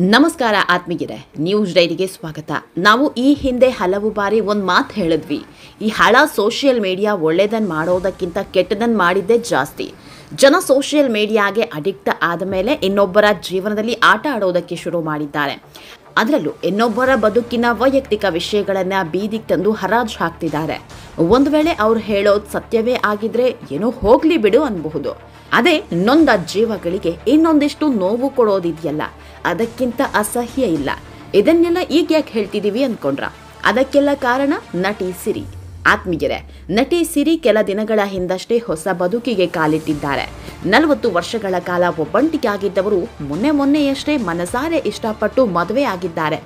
ನಮಸ್ಕಾರ ಆತ್ಮೀಯರೇ, ನ್ಯೂಸ್ ಡೈರಿಗೆ ಸ್ವಾಗತ. ನಾವು ಈ ಹಿಂದೆ ಹಲವು ಬಾರಿ ಒಂದು ಮಾತು ಹೇಳಿದ್ವಿ. ಈ ಹಳ ಸೋಷಿಯಲ್ ಮೀಡಿಯಾ ಒಳ್ಳೆಯದನ್ನು ಮಾಡೋದಕ್ಕಿಂತ ಕೆಟ್ಟದನ್ನು ಮಾಡಿದ್ದೇ ಜಾಸ್ತಿ. ಜನ ಸೋಷಿಯಲ್ ಮೀಡಿಯಾಗೆ ಅಡಿಕ್ಟ್ ಆದ ಮೇಲೆ ಇನ್ನೊಬ್ಬರ ಜೀವನದಲ್ಲಿ ಆಟ ಆಡೋದಕ್ಕೆ ಶುರು ಮಾಡಿದ್ದಾರೆ. ಅದರಲ್ಲೂ ಇನ್ನೊಬ್ಬರ ಬದುಕಿನ ವೈಯಕ್ತಿಕ ವಿಷಯಗಳನ್ನು ಬೀದಿಗೆ ತಂದು ಹರಾಜು ಹಾಕ್ತಿದ್ದಾರೆ. ಒಂದು ವೇಳೆ ಅವ್ರು ಹೇಳೋದು ಸತ್ಯವೇ ಆಗಿದ್ರೆ ಏನೋ ಹೋಗ್ಲಿ ಬಿಡು ಅನ್ಬಹುದು. ಅದೇ ನೊಂದ ಜೀವಗಳಿಗೆ ಇನ್ನೊಂದಿಷ್ಟು ನೋವು ಕೊಡೋದಿದೆಯಲ್ಲ, ಅದಕ್ಕಿಂತ ಅಸಹ್ಯ ಇಲ್ಲ. ಇದನ್ನೆಲ್ಲ ಈಗ ಯಾಕೆ ಹೇಳ್ತಿದ್ದೀವಿ ಅಂದ್ಕೊಂಡ್ರ? ಅದಕ್ಕೆಲ್ಲ ಕಾರಣ ನಟಿ ಸಿರಿ. ಆತ್ಮೀಯರೇ, ನಟಿ ಸಿರಿ ಕೆಲ ದಿನಗಳ ಹಿಂದಷ್ಟೇ ಹೊಸ ಬದುಕಿಗೆ ಕಾಲಿಟ್ಟಿದ್ದಾರೆ. 40 ವರ್ಷಗಳ ಕಾಲ ಒಬ್ಬಂಟಿಯಾಗಿದ್ದವರು ಮೊನ್ನೆಯಷ್ಟೇ ಮನಸಾರೆ ಇಷ್ಟಪಟ್ಟು ಮದುವೆ ಆಗಿದ್ದಾರೆ.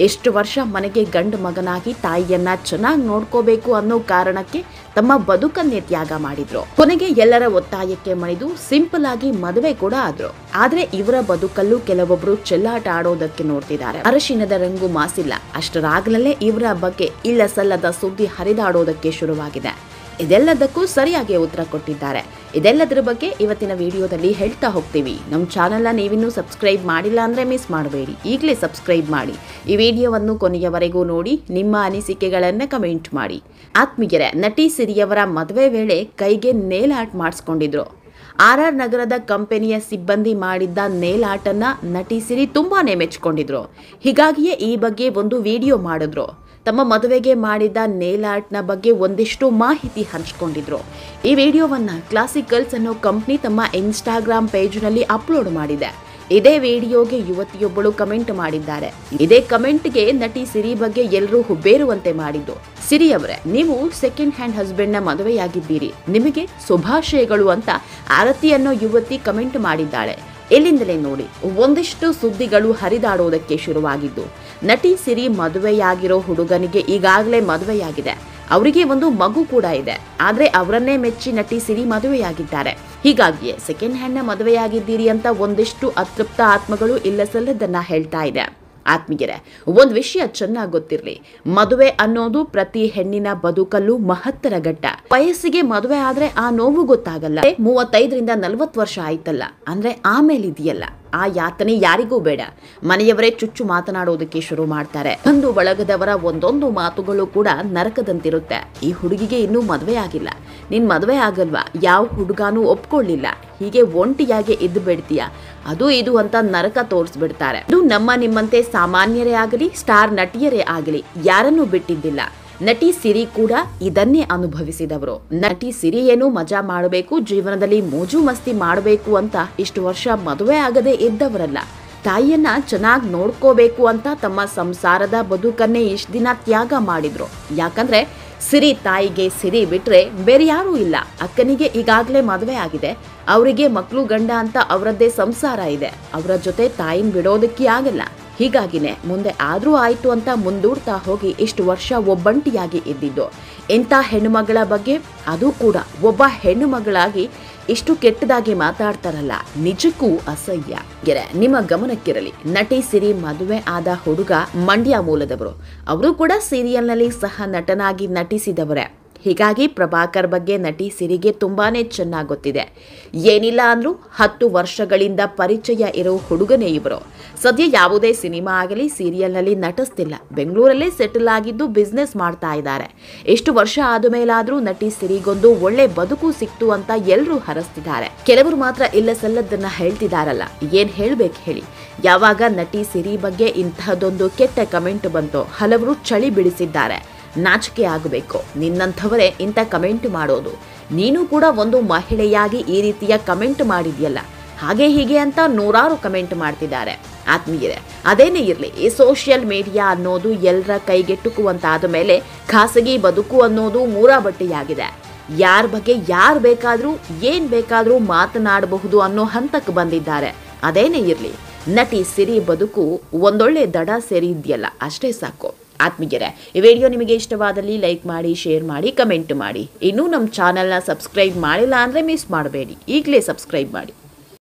ಎಷ್ಟು ವರ್ಷ ಮನೆಗೆ ಗಂಡು ಮಗನಾಗಿ ತಾಯಿಯನ್ನ ಚೆನ್ನಾಗಿ ನೋಡ್ಕೋಬೇಕು ಅನ್ನೋ ಕಾರಣಕ್ಕೆ ತಮ್ಮ ಬದುಕನ್ನೇ ತ್ಯಾಗ ಮಾಡಿದ್ರು. ಕೊನೆಗೆ ಎಲ್ಲರ ಒತ್ತಾಯಕ್ಕೆ ಮಣಿದು ಸಿಂಪಲ್ ಆಗಿ ಮದುವೆ ಕೂಡ ಆದ್ರು. ಆದ್ರೆ ಇವರ ಬದುಕಲ್ಲೂ ಕೆಲವೊಬ್ರು ಚೆಲ್ಲಾಟ ಆಡೋದಕ್ಕೆ ನೋಡ್ತಿದ್ದಾರೆ. ಅರಶಿನದ ರಂಗು ಮಾಸಿಲ್ಲ ಅಷ್ಟರಾಗ್ಲಲ್ಲೇ ಇವರ ಬಗ್ಗೆ ಇಲ್ಲ ಸಲ್ಲದ ಸುದ್ದಿ ಹರಿದಾಡೋದಕ್ಕೆ ಶುರುವಾಗಿದೆ. ಇದೆಲ್ಲದಕ್ಕೂ ಸರಿಯಾಗಿ ಉತ್ತರ ಕೊಟ್ಟಿದ್ದಾರೆ. ಇದೆಲ್ಲದರ ಬಗ್ಗೆ ಇವತ್ತಿನ ವಿಡಿಯೋದಲ್ಲಿ ಹೇಳ್ತಾ ಹೋಗ್ತೀವಿ. ನಮ್ಮ ಚಾನೆಲ್ನ ನೀವಿನ್ನೂ ಸಬ್ಸ್ಕ್ರೈಬ್ ಮಾಡಿಲ್ಲ ಅಂದರೆ ಮಿಸ್ ಮಾಡಬೇಡಿ, ಈಗಲೇ ಸಬ್ಸ್ಕ್ರೈಬ್ ಮಾಡಿ. ಈ ವಿಡಿಯೋವನ್ನು ಕೊನೆಯವರೆಗೂ ನೋಡಿ, ನಿಮ್ಮ ಅನಿಸಿಕೆಗಳನ್ನು ಕಮೆಂಟ್ ಮಾಡಿ. ಆತ್ಮೀಯರೇ, ನಟಿ ಸಿರಿಯವರ ಮದುವೆ ವೇಳೆ ಕೈಗೆ ನೇಲ್ ಆರ್ಟ್ ಮಾಡಿಸ್ಕೊಂಡಿದ್ರು. RR ನಗರದ ಕಂಪನಿಯ ಸಿಬ್ಬಂದಿ ಮಾಡಿದ್ದ ನೇಲ್ ಆರ್ಟನ್ನು ನಟಿ ಸಿರಿ ತುಂಬಾನೇ ಮೆಚ್ಕೊಂಡಿದ್ರು. ಹೀಗಾಗಿಯೇ ಈ ಬಗ್ಗೆ ಒಂದು ವಿಡಿಯೋ ಮಾಡಿದ್ರು. ತಮ್ಮ ಮದುವೆಗೆ ಮಾಡಿದ ನೇಲ್ ಆರ್ಟ್ನ ಬಗ್ಗೆ ಒಂದಿಷ್ಟು ಮಾಹಿತಿ ಹಂಚಿಕೊಂಡಿದ್ರು. ಈ ವಿಡಿಯೋವನ್ನು ಕ್ಲಾಸಿಕ್ ಗರ್ಲ್ಸ್ ಅನ್ನೋ ಕಂಪ್ನಿ ತಮ್ಮ ಇನ್ಸ್ಟಾಗ್ರಾಮ್ ಪೇಜ್ನಲ್ಲಿ ಅಪ್ಲೋಡ್ ಮಾಡಿದೆ. ಇದೇ ವಿಡಿಯೋಗೆ ಯುವತಿಯೊಬ್ಬಳು ಕಮೆಂಟ್ ಮಾಡಿದ್ದಾರೆ. ಇದೇ ಕಮೆಂಟ್ಗೆ ನಟಿ ಸಿರಿ ಬಗ್ಗೆ ಎಲ್ಲರೂ ಹುಬ್ಬೇರುವಂತೆ ಮಾಡಿದ್ದು. ಸಿರಿ ಅವರೇ, ನೀವು ಸೆಕೆಂಡ್ ಹ್ಯಾಂಡ್ ಹಸ್ಬೆಂಡ್ನ ಮದುವೆಯಾಗಿದ್ದೀರಿ, ನಿಮಗೆ ಶುಭಾಶಯಗಳು ಅಂತ ಆರತಿ ಅನ್ನೋ ಯುವತಿ ಕಮೆಂಟ್ ಮಾಡಿದ್ದಾಳೆ. ಎಲ್ಲಿಂದಲೇ ನೋಡಿ ಒಂದಿಷ್ಟು ಸುದ್ದಿಗಳು ಹರಿದಾಡೋದಕ್ಕೆ ಶುರುವಾಗಿದ್ದು. ನಟಿ ಸಿರಿ ಮದುವೆಯಾಗಿರೋ ಹುಡುಗನಿಗೆ ಈಗಾಗಲೇ ಮದುವೆಯಾಗಿದೆ. ಅವರಿಗೆ ಒಂದು ಮಗು ಕೂಡ ಇದೆ. ಆದ್ರೆ ಅವರನ್ನೇ ಮೆಚ್ಚಿ ನಟಿ ಸಿರಿ ಮದುವೆಯಾಗಿದ್ದಾರೆ. ಹೀಗಾಗಿಯೇ ಸೆಕೆಂಡ್ ಹ್ಯಾಂಡ್ನ ಮದುವೆಯಾಗಿದ್ದೀರಿ ಅಂತ ಒಂದಿಷ್ಟು ಅತೃಪ್ತ ಆತ್ಮಗಳು ಇಲ್ಲಸಲ್ಲದನ್ನ ಹೇಳ್ತಾ ಇದೆ. ಆತ್ಮೀಯರೇ, ಒಂದು ವಿಷಯ ಚೆನ್ನಾಗಿ ಗೊತ್ತಿರಲಿ, ಮದುವೆ ಅನ್ನೋದು ಪ್ರತಿ ಹೆಣ್ಣಿನ ಬದುಕಲ್ಲೂ ಮಹತ್ತರ ಘಟ್ಟ. ವಯಸ್ಸಿಗೆ ಮದುವೆ ಆದ್ರೆ ಆ ನೋವು ಗೊತ್ತಾಗಲ್ಲ. 35ರಿಂದ 40 ವರ್ಷ ಆಯ್ತಲ್ಲ ಅಂದ್ರೆ ಆಮೇಲೆ ಇದೆಯಲ್ಲ, ಆ ಯಾತನೆ ಯಾರಿಗೂ ಬೇಡ. ಮನೆಯವರೇ ಚುಚ್ಚು ಮಾತನಾಡೋದಕ್ಕೆ ಶುರು ಮಾಡ್ತಾರೆ. ಬಂಧು ಬಳಗದವರ ಒಂದೊಂದು ಮಾತುಗಳು ಕೂಡ ನರಕದಂತಿರುತ್ತೆ. ಈ ಹುಡುಗಿಗೆ ಇನ್ನೂ ಮದುವೆ ಆಗಿಲ್ಲ, ನಿನ್ ಮದುವೆ ಆಗಲ್ವಾ, ಯಾವ ಹುಡುಗಾನೂ ಒಪ್ಕೊಳ್ಳಿಲ್ಲ, ಹೀಗೆ ಒಂಟಿಯಾಗಿ ಇದ್ದು ಬಿಡ್ತೀಯ, ಅದು ಇದು ಅಂತ ನರಕ ತೋರಿಸ್ಬಿಡ್ತಾರೆ. ಇದು ನಮ್ಮ ನಿಮ್ಮಂತೆ ಸಾಮಾನ್ಯರೇ ಆಗಲಿ ಸ್ಟಾರ್ ನಟಿಯರೇ ಆಗಲಿ ಯಾರನ್ನೂ ಬಿಟ್ಟಿದ್ದಿಲ್ಲ. ನಟಿ ಸಿರಿ ಕೂಡ ಇದನ್ನೇ ಅನುಭವಿಸಿದವರು. ನಟಿ ಸಿರಿ ಏನು ಮಜಾ ಮಾಡಬೇಕು, ಜೀವನದಲ್ಲಿ ಮೋಜು ಮಸ್ತಿ ಮಾಡಬೇಕು ಅಂತ ಇಷ್ಟು ವರ್ಷ ಮದುವೆ ಆಗದೆ ಇದ್ದವರಲ್ಲ. ತಾಯಿಯನ್ನ ಚೆನ್ನಾಗಿ ನೋಡ್ಕೋಬೇಕು ಅಂತ ತಮ್ಮ ಸಂಸಾರದ ಬದುಕನ್ನೇ ಇಷ್ಟು ದಿನ ತ್ಯಾಗ ಮಾಡಿದ್ರು. ಯಾಕಂದ್ರೆ ಸಿರಿ ತಾಯಿಗೆ ಸಿರಿ ಬಿಟ್ರೆ ಬೇರೆ ಯಾರೂ ಇಲ್ಲ. ಅಕ್ಕನಿಗೆ ಈಗಾಗಲೇ ಮದುವೆ ಆಗಿದೆ, ಅವರಿಗೆ ಮಕ್ಕಳು ಗಂಡ ಅಂತ ಅವರದ್ದೇ ಸಂಸಾರ ಇದೆ. ಅವರ ಜೊತೆ ತಾಯಿನ ಬಿಡೋದಕ್ಕೆ ಆಗಲ್ಲ. ಹೀಗಾಗಿನೇ ಮುಂದೆ ಆದ್ರೂ ಆಯ್ತು ಅಂತ ಮುಂದೂಡ್ತಾ ಹೋಗಿ ಇಷ್ಟು ವರ್ಷ ಒಬ್ಬಂಟಿಯಾಗಿ ಇದ್ದಿದ್ದು. ಇಂಥ ಹೆಣ್ಣುಮಗಳ ಬಗ್ಗೆ, ಅದು ಕೂಡ ಒಬ್ಬ ಹೆಣ್ಣು ಮಗಳಾಗಿ ಇಷ್ಟು ಕೆಟ್ಟದಾಗಿ ಮಾತಾಡ್ತಾರಲ್ಲ, ನಿಜಕ್ಕೂ ಅಸಹ್ಯ. ನಿಮ್ಮ ಗಮನಕ್ಕಿರಲಿ, ನಟಿ ಸಿರಿ ಮದುವೆ ಆದ ಹುಡುಗ ಮಂಡ್ಯ ಮೂಲದವರು. ಅವರು ಕೂಡ ಸೀರಿಯಲ್ನಲ್ಲಿ ಸಹ ನಟನಾಗಿ ನಟಿಸಿದವರೇ. ಹೀಗಾಗಿ ಪ್ರಭಾಕರ್ ಬಗ್ಗೆ ನಟಿ ಸಿರಿಗೆ ತುಂಬಾನೇ ಚೆನ್ನಾಗಿ ಗೊತ್ತಿದೆ. ಏನಿಲ್ಲ ಅಂದ್ರೂ 10 ವರ್ಷಗಳಿಂದ ಪರಿಚಯ ಇರೋ ಹುಡುಗನೇ ಇವರು. ಸದ್ಯ ಯಾವುದೇ ಸಿನಿಮಾ ಆಗಲಿ ಸೀರಿಯಲ್ನಲ್ಲಿ ನಟಿಸ್ತಿಲ್ಲ, ಬೆಂಗಳೂರಲ್ಲೇ ಸೆಟಲ್ ಆಗಿದ್ದು ಬಿಸ್ನೆಸ್ ಮಾಡ್ತಾ ಇದ್ದಾರೆ. ಎಷ್ಟು ವರ್ಷ ಆದ ಮೇಲಾದ್ರೂ ನಟಿ ಸಿರಿಗೊಂದು ಒಳ್ಳೆ ಬದುಕು ಸಿಕ್ತು ಅಂತ ಎಲ್ಲರೂ ಹರಸ್ತಿದ್ದಾರೆ. ಕೆಲವರು ಮಾತ್ರ ಇಲ್ಲ ಸಲ್ಲದನ್ನ ಹೇಳ್ತಿದಾರಲ್ಲ, ಏನ್ ಹೇಳ್ಬೇಕು ಹೇಳಿ. ಯಾವಾಗ ನಟಿ ಸಿರಿ ಬಗ್ಗೆ ಇಂತಹದೊಂದು ಕೆಟ್ಟ ಕಮೆಂಟ್ ಬಂತೋ ಹಲವರು ಚಳಿ ಬಿಡಿಸಿದ್ದಾರೆ. ನಾಚಿಕೆ ಆಗಬೇಕು, ನಿನ್ನಂಥವರೇ ಇಂಥ ಕಮೆಂಟ್ ಮಾಡೋದು, ನೀನು ಕೂಡ ಒಂದು ಮಹಿಳೆಯಾಗಿ ಈ ರೀತಿಯ ಕಮೆಂಟ್ ಮಾಡಿದ್ಯಲ್ಲ, ಹಾಗೆ ಹೀಗೆ ಅಂತ ನೂರಾರು ಕಮೆಂಟ್ ಮಾಡ್ತಿದ್ದಾರೆ. ಆತ್ಮೀಯರೇ, ಅದೇನೇ ಇರಲಿ, ಈ ಸೋಷಿಯಲ್ ಮೀಡಿಯಾ ಅನ್ನೋದು ಎಲ್ಲರ ಕೈಗೆಟುಕುವಂತಾದ ಮೇಲೆ ಖಾಸಗಿ ಬದುಕು ಅನ್ನೋದು ಮೂರಾಬಟ್ಟಿಯಾಗಿದೆ. ಯಾರ ಬಗ್ಗೆ ಯಾರು ಬೇಕಾದ್ರೂ ಏನ್ ಬೇಕಾದ್ರೂ ಮಾತನಾಡಬಹುದು ಅನ್ನೋ ಹಂತಕ್ಕೆ ಬಂದಿದ್ದಾರೆ. ಅದೇನೇ ಇರಲಿ, ನಟಿ ಸಿರಿ ಬದುಕು ಒಂದೊಳ್ಳೆ ದಡ ಸೇರಿ ಇದೆಯಲ್ಲ, ಅಷ್ಟೇ ಸಾಕು. ಆತ್ಮೀಯರೇ, ಈ ವಿಡಿಯೋ ನಿಮಗೆ ಇಷ್ಟವಾದಲ್ಲಿ ಲೈಕ್ ಮಾಡಿ, ಶೇರ್ ಮಾಡಿ, ಕಮೆಂಟ್ ಮಾಡಿ. ಇನ್ನೂ ನಮ್ಮ ಚಾನೆಲ್ನ ಸಬ್ಸ್ಕ್ರೈಬ್ ಮಾಡಿಲ್ಲ ಅಂದರೆ ಮಿಸ್ ಮಾಡಬೇಡಿ, ಈಗಲೇ ಸಬ್ಸ್ಕ್ರೈಬ್ ಮಾಡಿ.